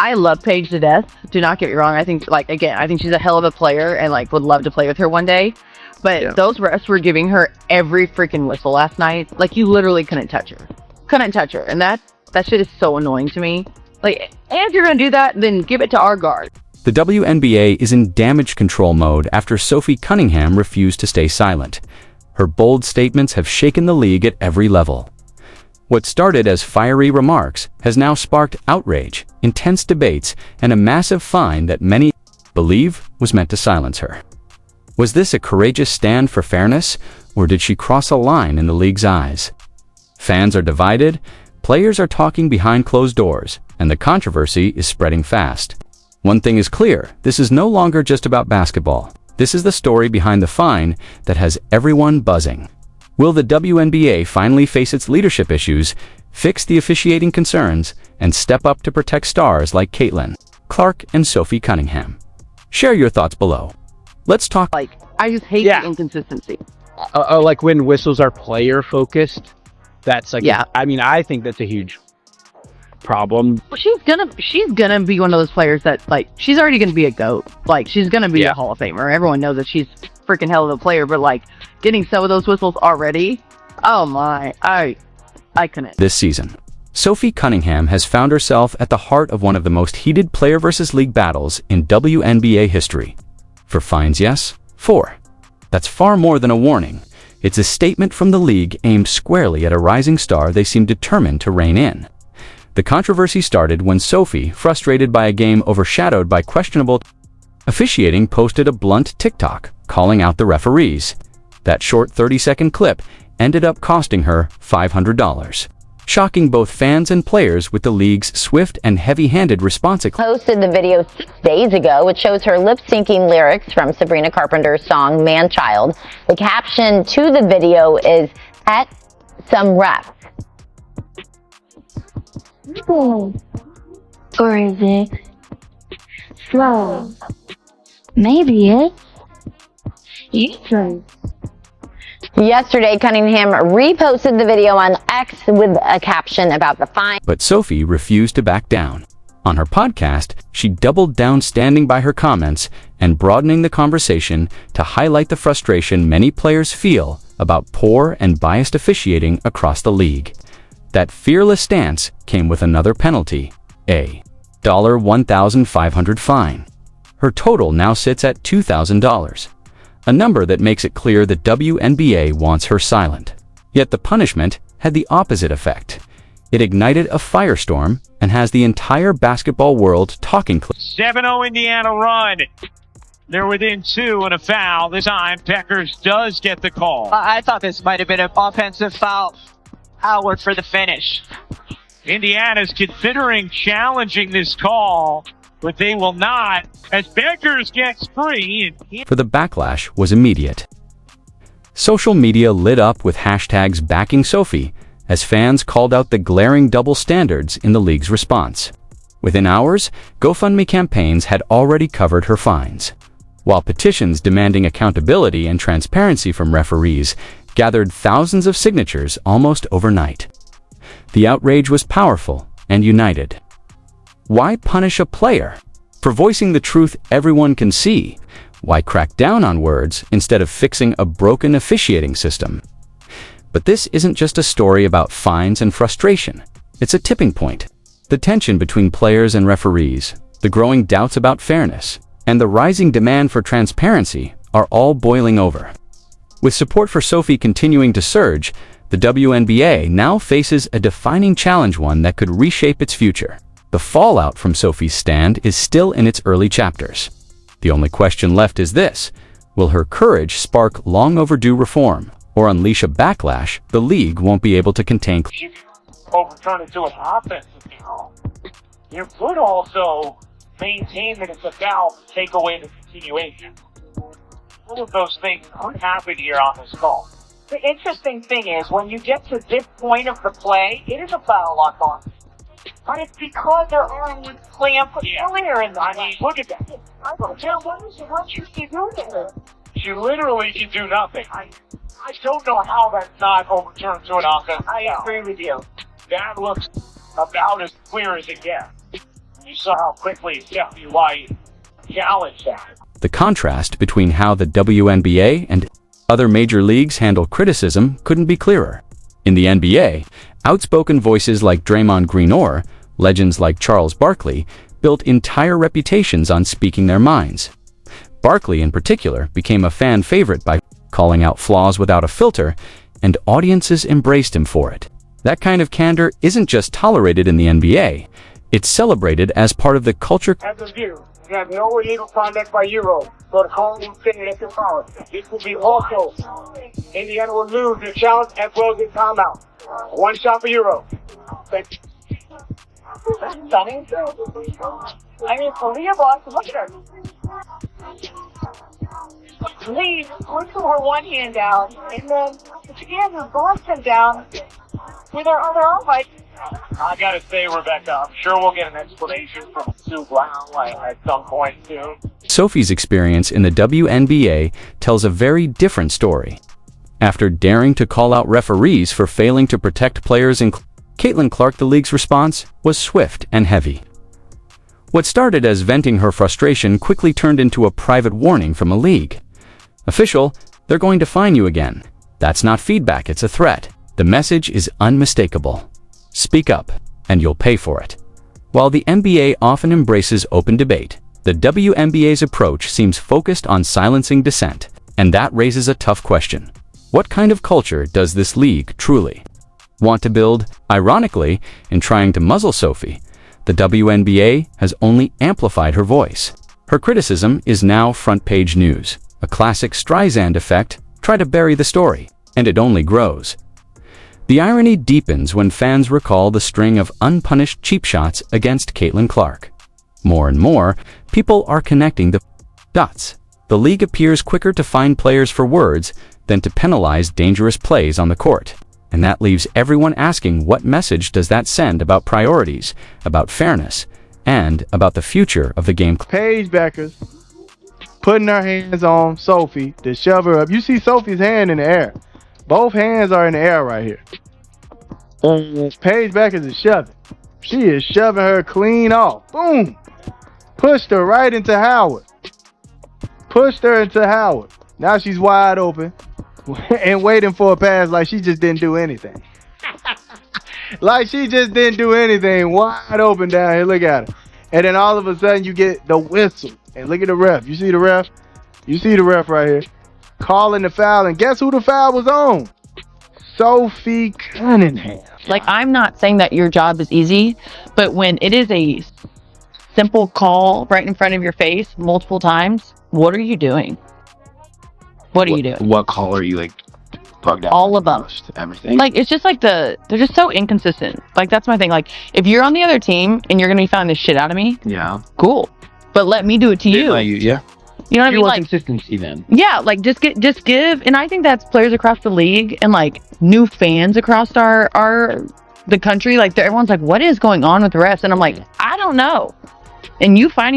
I love Paige to death. Do not get me wrong. I think, like, again, I think she's a hell of a player and, like, would love to play with her one day. But those refs were giving her every freaking whistle last night. Like, you literally couldn't touch her. Couldn't touch her. And that shit is so annoying to me. Like, and if you're going to do that, then give it to our guard. The WNBA is in damage control mode after Sophie Cunningham refused to stay silent. Her bold statements have shaken the league at every level. What started as fiery remarks has now sparked outrage, intense debates, and a massive fine that many believe was meant to silence her. Was this a courageous stand for fairness, or did she cross a line in the league's eyes? Fans are divided, players are talking behind closed doors, and the controversy is spreading fast. One thing is clear, this is no longer just about basketball. This is the story behind the fine that has everyone buzzing. Will the WNBA finally face its leadership issues, fix the officiating concerns, and step up to protect stars like Caitlin Clark and Sophie Cunningham? Share your thoughts below. Let's talk. Like, I just hate the inconsistency. Like when whistles are player focused, that's like, I mean, I think that's a huge problem. Well, she's gonna be one of those players that, like, she's already gonna be a GOAT. Like, she's gonna be a Hall of Famer. Everyone knows that she's freaking hell of a player, but like getting some of those whistles already, oh my, I couldn't. This season, Sophie Cunningham has found herself at the heart of one of the most heated player versus league battles in WNBA history. For fines, yes? 4. That's far more than a warning. It's a statement from the league aimed squarely at a rising star they seem determined to rein in. The controversy started when Sophie, frustrated by a game overshadowed by questionable officiating, posted a blunt TikTok calling out the referees. That short 30-second clip ended up costing her $500, shocking both fans and players with the league's swift and heavy-handed response. Posted the video 6 days ago, which shows her lip-syncing lyrics from Sabrina Carpenter's song Man-Child. The caption to the video is, "At some ref." Or is it slow? Maybe it's easy. Yesterday, Cunningham reposted the video on X with a caption about the fine. But Sophie refused to back down. On her podcast, she doubled down, standing by her comments and broadening the conversation to highlight the frustration many players feel about poor and biased officiating across the league. That fearless stance came with another penalty, a $1,500 fine. Her total now sits at $2,000, a number that makes it clear the WNBA wants her silent. Yet the punishment had the opposite effect. It ignited a firestorm and has the entire basketball world talking. 7-0 Indiana run. They're within 2 and a foul. This time, Peckers does get the call. I thought this might have been an offensive foul. Howard for the finish. Indiana's considering challenging this call, but they will not, as Peckers gets free. For the backlash was immediate. Social media lit up with hashtags backing Sophie as fans called out the glaring double standards in the league's response. Within hours, GoFundMe campaigns had already covered her fines, while petitions demanding accountability and transparency from referees gathered thousands of signatures almost overnight. The outrage was powerful and united. Why punish a player for voicing the truth everyone can see? Why crack down on words instead of fixing a broken officiating system? But this isn't just a story about fines and frustration. It's a tipping point. The tension between players and referees, the growing doubts about fairness, and the rising demand for transparency are all boiling over. With support for Sophie continuing to surge, the WNBA now faces a defining challenge, one that could reshape its future. The fallout from Sophie's stand is still in its early chapters. The only question left is this: will her courage spark long overdue reform, or unleash a backlash the league won't be able to contain? You overturn it to an offensive foul. You could also maintain that it's a foul to take away the continuation. All of those things aren't happening here on this call. The interesting thing is, when you get to this point of the play, it is a foul on Bond. But it's because their arm was clamped earlier in the I mean, look at that. What should she do there? She literally can do nothing. I don't know how that's not overturned to an offensive foul. I agree with you. That looks about as clear as it gets. You saw how quickly Stephanie White challenged that. The contrast between how the WNBA and other major leagues handle criticism couldn't be clearer. In the NBA, outspoken voices like Draymond Green or legends like Charles Barkley built entire reputations on speaking their minds. Barkley, in particular, became a fan favorite by calling out flaws without a filter, and audiences embraced him for it. That kind of candor isn't just tolerated in the NBA, it's celebrated as part of the culture. As a view, you have no illegal conduct by Euro, so the call will finish at your power. This will be also. Indiana will lose their challenge as well as their timeout. One shot for Euro. Thank you. That's stunning. I mean, for Leah Boston, look at her. Lee puts her one hand down, and then she has her Boston down with her other arm. Like, I gotta say, Rebecca, I'm sure we'll get an explanation from Sue Brown at some point soon. Sophie's experience in the WNBA tells a very different story. After daring to call out referees for failing to protect players, Caitlin Clark, the league's response was swift and heavy. What started as venting her frustration quickly turned into a private warning from a league. "Official, they're going to fine you again. That's not feedback, it's a threat. The message is unmistakable. Speak up, and you'll pay for it." While the NBA often embraces open debate, the WNBA's approach seems focused on silencing dissent, and that raises a tough question. What kind of culture does this league truly want to build? Ironically, in trying to muzzle Sophie, the WNBA has only amplified her voice. Her criticism is now front-page news, a classic Streisand effect. Try to bury the story, and it only grows. The irony deepens when fans recall the string of unpunished cheap shots against Caitlin Clark. More and more, people are connecting the dots. The league appears quicker to fine players for words than to penalize dangerous plays on the court. And that leaves everyone asking, what message does that send about priorities, about fairness, and about the future of the game? Paige Beckers putting her hands on Sophie to shove her up. You see Sophie's hand in the air. Both hands are in the air right here. Paige Beckers is shoving. She is shoving her clean off. Boom. Pushed her right into Howard. Pushed her into Howard. Now she's wide open and waiting for a pass like she just didn't do anything. Like she just didn't do anything. Wide open down here. Look at her. And then all of a sudden you get the whistle. And look at the ref. You see the ref? You see the ref right here. Calling the foul. And guess who the foul was on? Sophie Cunningham. Like, I'm not saying that your job is easy, but when it is a simple call right in front of your face multiple times, what are you doing? What are you doing? What call are you like bugged out? All of them. Everything. Like, it's just like they're just so inconsistent. Like, that's my thing. Like, if you're on the other team and you're going to be finding this shit out of me, Yeah. cool. But let me do it to you. Yeah. You know what I mean? Want Like, consistency then. yeah, like just give. And I think that's players across the league and like new fans across the country. Like, everyone's like, what is going on with the refs? And I'm like, I don't know. And you finding